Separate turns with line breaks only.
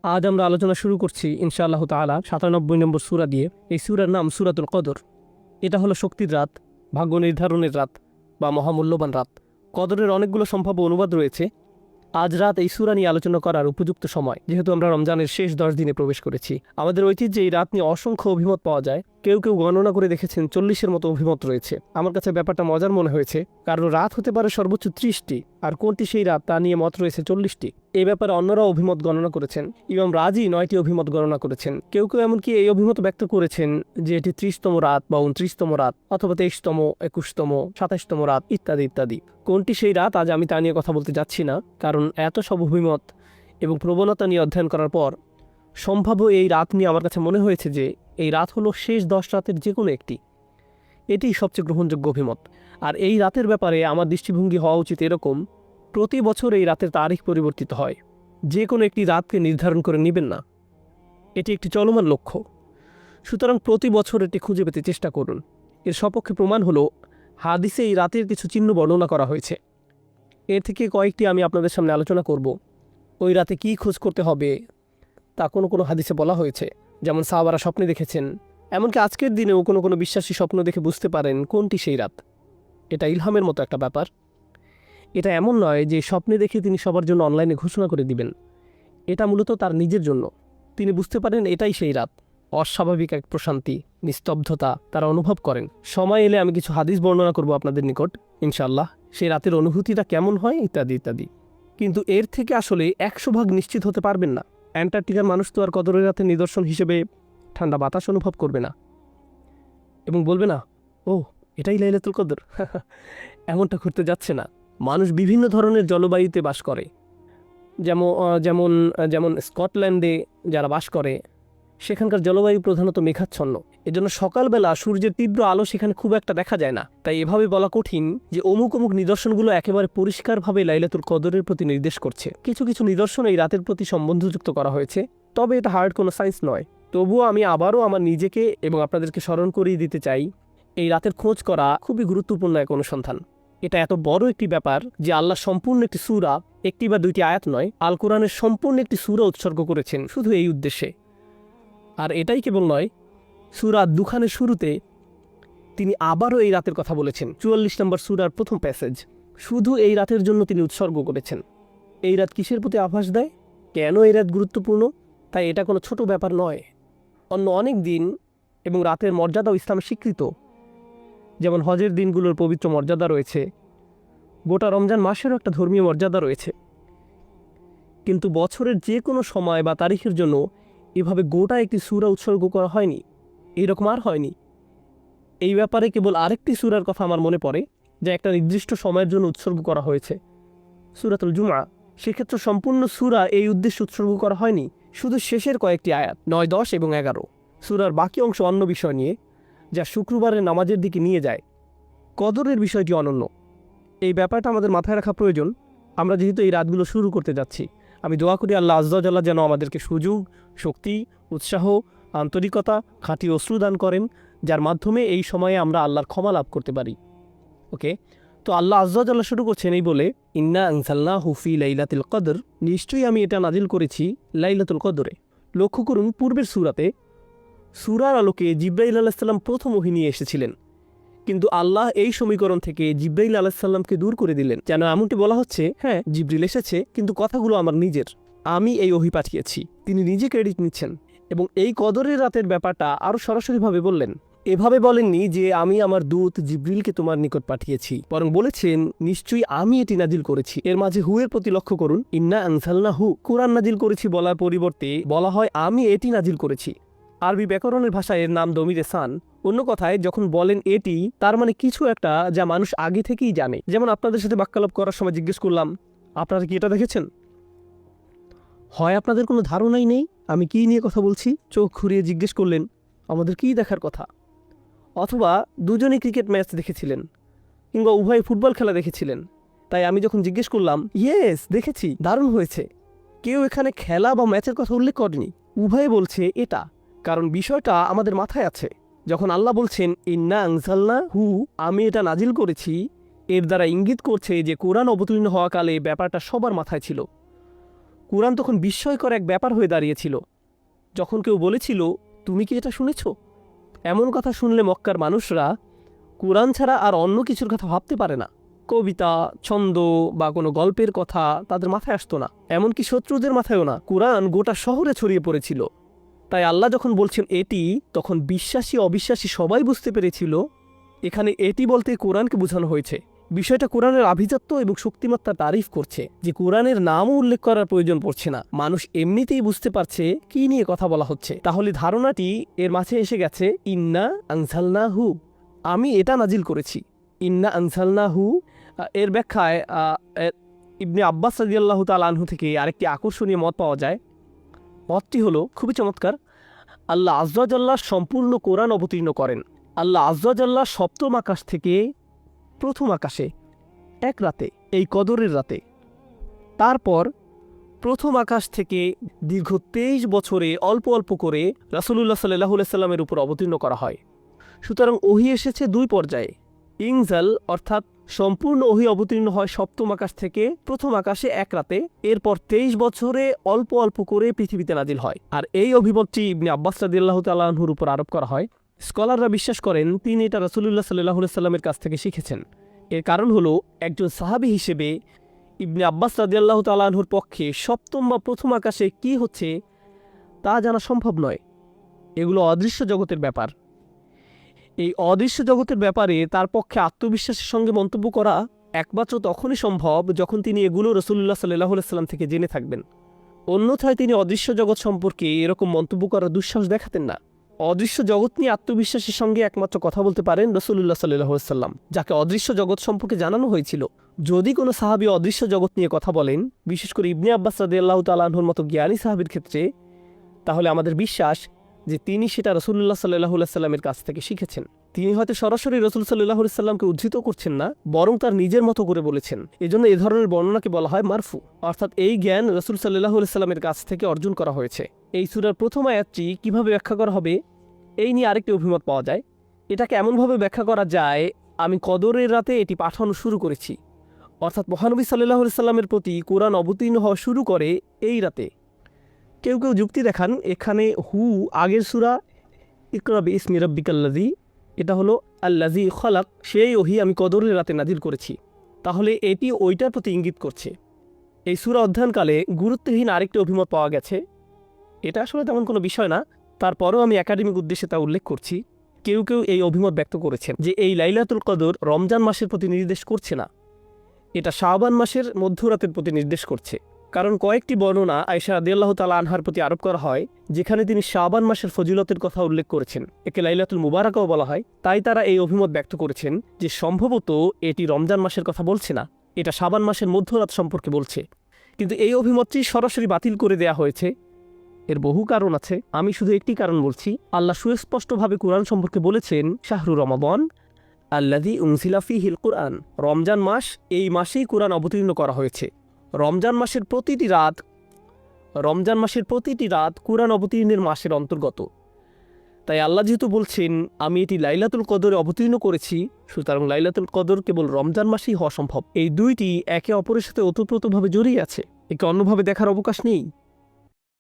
আজ আমরা আলোচনা শুরু করছি ইনশাআল্লাহ তাআলা ৯৭ নম্বর সূরা দিয়ে। এই সূরার নাম সূরাতুল কদর। এটা হলো শক্তির রাত, ভাগ্য নির্ধারণের রাত বা মহামূল্যবান রাত। কদরের অনেকগুলো সম্ভাব্য অনুবাদ রয়েছে। আজ রাত এই সূরা নিয়ে আলোচনা করার উপযুক্ত সময়, যেহেতু আমরা রমজানের শেষ ১০ দিনে প্রবেশ করেছি। আমাদের ঐতিহ্যে এই রাত নিয়ে অসংখ্য অভিমত পাওয়া যায়। কেউ কেউ গণনা করে দেখেছেন ৪০-এর মতো অভিমত রয়েছে। আমার কাছে ব্যাপারটা মজার মনে হয়েছে, কারণ রাত হতে পারে সর্বোচ্চ ৩০টি, আর কোনটি সেই রাত তা নিয়ে মত রয়েছে ৪০টি। এই ব্যাপারে অন্যরাও অভিমত গণনা করেছেন। ইমাম রাজি ৯টি অভিমত গণনা করেছেন। কেউ কেউ এমনকি এই অভিমত ব্যক্ত করেছেন যে এটি ৩০তম রাত বা ২৯তম রাত অথবা ২৩তম, ২১তম, ২৭তম রাত ইত্যাদি ইত্যাদি। কোনটি সেই রাত আজ আমি তা নিয়ে কথা বলতে যাচ্ছি না, কারণ এত সব অভিমত এবং প্রবণতা নিয়ে অধ্যয়ন করার পর সম্ভাব্য এই রাত নিয়ে আমার কাছে মনে হয়েছে যে এই রাত হলো শেষ ১০ রাতের যে কোনো একটি। এটিই সবচেয়ে গ্রহণযোগ্য অভিমত। আর এই রাতের ব্যাপারে আমার দৃষ্টিভঙ্গি হওয়া উচিত এরকম: প্রতি বছর এই রাতের তারিখ পরিবর্তিত হয়। যে কোনো একটি রাতকে নির্ধারণ করে নেবেন না, এটি একটি চলমান লক্ষ্য। সুতরাং প্রতি বছর এটি খুঁজে পেতে চেষ্টা করুন। এর সপক্ষে প্রমাণ হলো হাদিসে এই রাতের কিছু চিহ্ন বর্ণনা করা হয়েছে। এর থেকে কয়েকটি আমি আপনাদের সামনে আলোচনা করব। ওই রাতে কী খোঁজ করতে হবে তা কোনো কোনো হাদিসে বলা হয়েছে। যেমন সাহাবারা স্বপ্নে দেখেছেন, এমনকি আজকের দিনেও কোনো কোনো বিশ্বাসী স্বপ্ন দেখে বুঝতে পারেন কোনটি সেই রাত। এটা ইলহামের মতো একটা ব্যাপার। এটা এমন নয় যে স্বপ্নে দেখে তিনি সবার জন্য অনলাইনে ঘোষণা করে দিবেন। এটা মূলত তার নিজের জন্য। তিনি বুঝতে পারেন এটাই সেই রাত। অস্বাভাবিক এক প্রশান্তি, নিস্তব্ধতা তারা অনুভব করেন। সময় এলে আমি কিছু হাদিস বর্ণনা করব আপনাদের নিকট ইনশাআল্লাহ, সেই রাতের অনুভূতিটা কেমন হয় ইত্যাদি ইত্যাদি। কিন্তু এর থেকে আসলে ১০০% নিশ্চিত হতে পারবেন না। অ্যান্টার্কটিকার মানুষ তো আর কদরের রাতের নিদর্শন হিসেবে ঠান্ডা বাতাস অনুভব করবে না এবং বলবে না, ও এটাই লাইলাতুল কদর। এমনটা ঘটতে যাচ্ছে না। মানুষ বিভিন্ন ধরনের জলবায়ুতে বাস করে। যেমন যেমন যেমন স্কটল্যান্ডে যারা বাস করে, সেখানকার জলবায়ু প্রধানত মেঘাচ্ছন্ন। এজন্য সকালবেলা সূর্যের তীব্র আলো সেখানে খুব একটা দেখা যায় না। তাই এভাবে বলা কঠিন যে অমুক অমুক নিদর্শনগুলো একেবারে পরিষ্কারভাবে লাইলাতুল কদরের প্রতি নির্দেশ করছে। কিছু কিছু নিদর্শন এই রাতের প্রতি সম্বন্ধযুক্ত করা হয়েছে, তবে এটা হার্ড কোনো সায়েন্স নয়। তবুও আমি আবারও আমার নিজেকে এবং আপনাদেরকে স্মরণ করিয়ে দিতে চাই, এই রাতের খোঁজ করা খুবই গুরুত্বপূর্ণ এক অনুসন্ধান। এটা এত বড় একটি ব্যাপার যে আল্লাহ সম্পূর্ণ একটি সূরা, একটি বা দুইটি আয়াত নয়, আল কোরআনের সম্পূর্ণ একটি সূরা উৎসর্গ করেছেন শুধু এই উদ্দেশ্যে। আর এটাই কেবল নয়, সূরা দুখানের শুরুতে তিনি আবারও এই রাতের কথা বলেছেন। ৪৪ নম্বর সূরার প্রথম প্যাসেজ শুধু এই রাতের জন্য তিনি উৎসর্গ করেছেন। এই রাত কিসের প্রতি আভাস দেয়, কেন এই রাত গুরুত্বপূর্ণ? তাই এটা কোনো ছোট ব্যাপার নয়। অন্য অনেক দিন এবং রাতের মর্যাদাও ইসলামে স্বীকৃত। যেমন হজের দিনগুলোর পবিত্র মর্যাদা রয়েছে, গোটা রমজান মাসেরও একটা ধর্মীয় মর্যাদা রয়েছে। কিন্তু বছরের যে কোনো সময় বা তারিখের জন্য এভাবে গোটা একটি সূরা উৎসর্গ করা হয়নি, এইরকম আর হয়নি। এই ব্যাপারে কেবল আরেকটি সূরার কথা আমার মনে পড়ে, যা একটা নির্দিষ্ট সময়ের জন্য উৎসর্গ করা হয়েছে, সূরাতুল জুমআ। সেক্ষেত্রে সম্পূর্ণ সূরা এই উদ্দেশ্যে উৎসর্গ করা হয়নি, শুধু শেষের কয়েকটি আয়াত ৯, ১০ এবং ১১। সূরার বাকি অংশ অন্য বিষয় নিয়ে, যা শুক্রবারের নামাজের দিকে নিয়ে যায়। কদরের বিষয়টি অনন্য। এই ব্যাপারটা আমাদের মাথায় রাখা প্রয়োজন। আমরা যেহেতু এই রাতগুলো শুরু করতে যাচ্ছি, আমি দোয়া করি আল্লাহ আযজা ওয়া জাল্লা যেন আমাদেরকে সুযোগ, শক্তি, উৎসাহ, আন্তরিকতা, খাঁটি অশ্রু দান করেন, যার মাধ্যমে এই সময়ে আমরা আল্লাহর ক্ষমা লাভ করতে পারি। ওকে, তো আল্লাহ আযজা ওয়া জাল্লা শুরু করছেন এই বলে, ইন্না আনজালনাহু ফি লাইলাতুল কদর, নিশ্চয়ই আমি এটা নাজিল করেছি লাইলাতুল কদরে। লক্ষ্য করুন, পূর্বের সূরাতে সূরার আলোকে জিবরাইল আলাইহিস সালাম প্রথম ওহী নিয়ে এসেছিলেন, কিন্তু আল্লাহ এই সমীকরণ থেকে জিবরাইল আলাইহিস সালামকে দূর করে দিলেন। যেন এমনটি বলা হচ্ছে, হ্যাঁ জিবরিল এসেছে, কিন্তু কথাগুলো আমার নিজের, আমি এই ওহী পাঠিয়েছি। তিনি নিজে ক্রেডিট নিচ্ছেন এবং এই কদরের রাতের ব্যাপারটা আরও সরাসরিভাবে বললেন। এভাবে বলেননি যে আমি আমার দূত জিবরিলকে তোমার নিকট পাঠিয়েছি, বরং বলেছেন নিশ্চয়ই আমি এটি নাজিল করেছি। এর মাঝে হু এর প্রতি লক্ষ্য করুন। ইন্না আনজালনাহু, কোরআন নাজিল করেছি বলার পরিবর্তে বলা হয় আমি এটি নাজিল করেছি। আরবি ব্যাকরণের ভাষায় এর নাম দমিরে সান। অন্য কথায় যখন বলেন এটি, তার মানে কিছু একটা যা মানুষ আগে থেকেই জানে। যেমন আপনাদের সাথে বাক্যালাপ করার সময় জিজ্ঞেস করলাম, আপনারা কি এটা দেখেছেন? হয় আপনাদের কোনো ধারণাই নেই আমি কী নিয়ে কথা বলছি, চোখ ঘুরিয়ে জিজ্ঞেস করলেন আমাদের কী দেখার কথা, অথবা দুজনেই ক্রিকেট ম্যাচ দেখেছিলেন কিংবা উভয় ফুটবল খেলা দেখেছিলেন। তাই আমি যখন জিজ্ঞেস করলাম, ইয়েস দেখেছি, দারুণ হয়েছে, কেউ এখানে খেলা বা ম্যাচের কথা উল্লেখ করেনি। উভয়ে বলছে এটা, কারণ বিষয়টা আমাদের মাথায় আছে। যখন আল্লাহ বলছেন ইন্না আনজালনাহু, আমি এটা নাজিল করেছি, এর দ্বারা ইঙ্গিত করছে যে কোরআন অবতীর্ণ হওয়াকালে ব্যাপারটা সবার মাথায় ছিল। কুরআন তখন বিস্ময়কর এক ব্যাপার হয়ে দাঁড়িয়েছিল। যখন কেউ বলেছিল, তুমি কি এটা শুনেছ? এমন কথা শুনলে মক্কার মানুষরা কুরআন ছাড়া আর অন্য কিছুর কথা ভাবতে পারে না। কবিতা, ছন্দ বা কোনো গল্পের কথা তাদের মাথায় আসতো না, এমনকি শত্রুদের মাথায়ও না। কুরআন গোটা শহরে ছড়িয়ে পড়েছিল। তাই আল্লাহ যখন বলছেন এটি, তখন বিশ্বাসী অবিশ্বাসী সবাই বুঝতে পেরেছিল এখানে এটি বলতে কোরআনকে বোঝানো হয়েছে। বিষয়টা কোরআনের আভিজাত্য এবং শক্তিমত্তার তারিফ করছে, যে কোরআনের নামও উল্লেখ করার প্রয়োজন পড়ছে না। মানুষ এমনিতেই বুঝতে পারছে কি নিয়ে কথা বলা হচ্ছে। তাহলে ধারণাটি এর মাঝে এসে গেছে, ইন্না আনজালনাহু, আমি এটা নাজিল করেছি। ইন্না আনজালনাহু এর ব্যাখ্যায় ইবনে আব্বাস রাদিয়াল্লাহু তাআলা আনহু থেকে আরেকটি আকর্ষণীয় মত পাওয়া যায়। মতটি হলো খুবই চমৎকার। আল্লাহ আযজা ওয়া জাল্লা সম্পূর্ণ কোরআন অবতীর্ণ করেন। আল্লাহ আযজা ওয়া জাল্লা সপ্তম আকাশ থেকে প্রথম আকাশে এক রাতে, এই কদরের রাতে, তারপর প্রথম আকাশ থেকে দীর্ঘ 23 বছরে অল্প অল্প করে রাসূলুল্লাহ সাল্লাল্লাহু আলাইহি সাল্লামের উপর অবতীর্ণ করা হয়। সুতরাং ওহী এসেছে দুই পর্যায়ে। ইনজাল অর্থাৎ সম্পূর্ণ ওহী অবতীর্ণ হয় সপ্তম আকাশ থেকে প্রথম আকাশে এক রাতে, এরপর 23 বছরে অল্প অল্প করে পৃথিবীতে নাজিল হয়। আর এই অভিমতটি ইবনে আব্বাস রাদিয়াল্লাহু তাআলা আনহুর উপর আরোপ করা হয়। স্কলাররা বিশ্বাস করেন তিনি এটা রাসূলুল্লাহ সাল্লাল্লাহু আলাইহি সাল্লামের কাছ থেকে শিখেছেন। এর কারণ হলো, একজন সাহাবী হিসেবে ইবনে আব্বাস রাদিয়াল্লাহু তাআলা আনহুর পক্ষে সপ্তম বা প্রথম আকাশে কি হচ্ছে তা জানা সম্ভব নয়। এগুলো অদৃশ্য জগতের ব্যাপার। এই অদৃশ্য জগতের ব্যাপারে তার পক্ষে আত্মবিশ্বাসের সঙ্গে মন্তব্য করা একমাত্র তখনই সম্ভব যখন তিনি এগুলো রাসূলুল্লাহ সাল্লাল্লাহু আলাইহি সাল্লাম থেকে জেনে থাকবেন। অন্যথায় তিনি অদৃশ্য জগৎ সম্পর্কে এরকম মন্তব্য করার দুঃসাহস দেখাতেন না। অদৃশ্য জগৎ নিয়ে আত্মবিশ্বাসের সঙ্গে একমাত্র কথা বলতে পারেন রাসূলুল্লাহ সাল্লাল্লাহু আলাইহি সাল্লাম, যাকে অদৃশ্য জগৎ সম্পর্কে জানানো হয়েছিল। যদি কোনো সাহাবী অদৃশ্য জগৎ নিয়ে কথা বলেন, বিশেষ করে ইবনে আব্বাস রাদিয়াল্লাহু তাআলা আনহুর মতো জ্ঞানী সাহাবীর ক্ষেত্রে, তাহলে আমাদের বিশ্বাস যে তিনি সেটা রাসূলুল্লাহ সাল্লাল্লাহু আলাইহি সাল্লামের কাছ থেকে শিখেছেন। তিনি হয়তো সরাসরি রাসূল সাল্লাল্লাহু আলাইহি সাল্লামকে উদ্ধৃত করছেন না, বরং তার নিজের মতো করে বলেছেন। এজন্য এ ধরনের বর্ণনাকে বলা হয় মারফু, অর্থাৎ এই জ্ঞান রাসূল সাল্লাল্লাহু আলাইহি সাল্লামের কাছ থেকে অর্জন করা হয়েছে। এই সূরার প্রথম আয়াতটি কিভাবে ব্যাখ্যা করা হবে, এই নিয়ে আরেকটি অভিমত পাওয়া যায়। এটাকে এমনভাবে ব্যাখ্যা করা যায়, আমি কদরের রাতে এটি পাঠানো শুরু করেছি, অর্থাৎ মহানবী সাল্লাল্লাহু আলাইহি সাল্লামের প্রতি কোরআন অবতীর্ণ হওয়া শুরু করে এই রাতে। কেউ কেউ যুক্তি দেখান, এখানে হু আগের সূরা ইকরা বিইসমি রাব্বিকাল্লাযী, এটা হলো আল্লাযী খালাক, সেই ওহী আমি কদরের রাতে নাজিল করেছি। তাহলে এটি ওইটার প্রতি ইঙ্গিত করছে। এই সূরা অধ্যয়নকালে গুরুত্বহীন আরেকটি অভিমত পাওয়া গেছে। এটা আসলে তেমন কোনো বিষয় না, তারপরেও আমি একাডেমিক উদ্দেশ্যে তা উল্লেখ করছি। কেউ কেউ এই অভিমত ব্যক্ত করেছেন যে এই লাইলাতুল কদর রমজান মাসের প্রতি নির্দেশ করছে না, এটা শাবান মাসের মধ্যরাতের প্রতি নির্দেশ করছে। কারণ কয়েকটি বর্ণনা আয়েশা রাদিয়াল্লাহু তাআলা আনহার প্রতি আরোপ করা হয়, যেখানে তিনি শাবান মাসের ফজিলতের কথা উল্লেখ করেছেন। একে লাইলাতুল মুবারাকাও বলা হয়। তাই তারা এই অভিমত ব্যক্ত করেছেন যে সম্ভবত এটি রমজান মাসের কথা বলছে না, এটা শাবান মাসের মধ্যরাত সম্পর্কে বলছে। কিন্তু এই অভিমতটি সরাসরি বাতিল করে দেয়া হয়েছে। এর বহু কারণ আছে, আমি শুধু একটি কারণ বলছি। আল্লাহ সুস্পষ্টভাবে কোরআন সম্পর্কে বলেছেন, শাহরু রমাদান আল্লাযী উনজিলা ফীহিল কুরআন, রমজান মাস, এই মাসেই কোরআন অবতীর্ণ করা হয়েছে। রমজান মাসের প্রতিটি রাত কোরআন অবতীর্ণের মাসের অন্তর্গত। তাই আল্লাহ যেহেতু বলছেন আমি এটি লাইলাতুল কদরে অবতীর্ণ করেছি, সুতরাং লাইলাতুল কদর কেবল রমজান মাসেই হওয়া সম্ভব। এই দুইটি একে অপরের সাথে ওতপ্রোতভাবে জড়িয়ে আছে, একে অন্যভাবে দেখার অবকাশ নেই।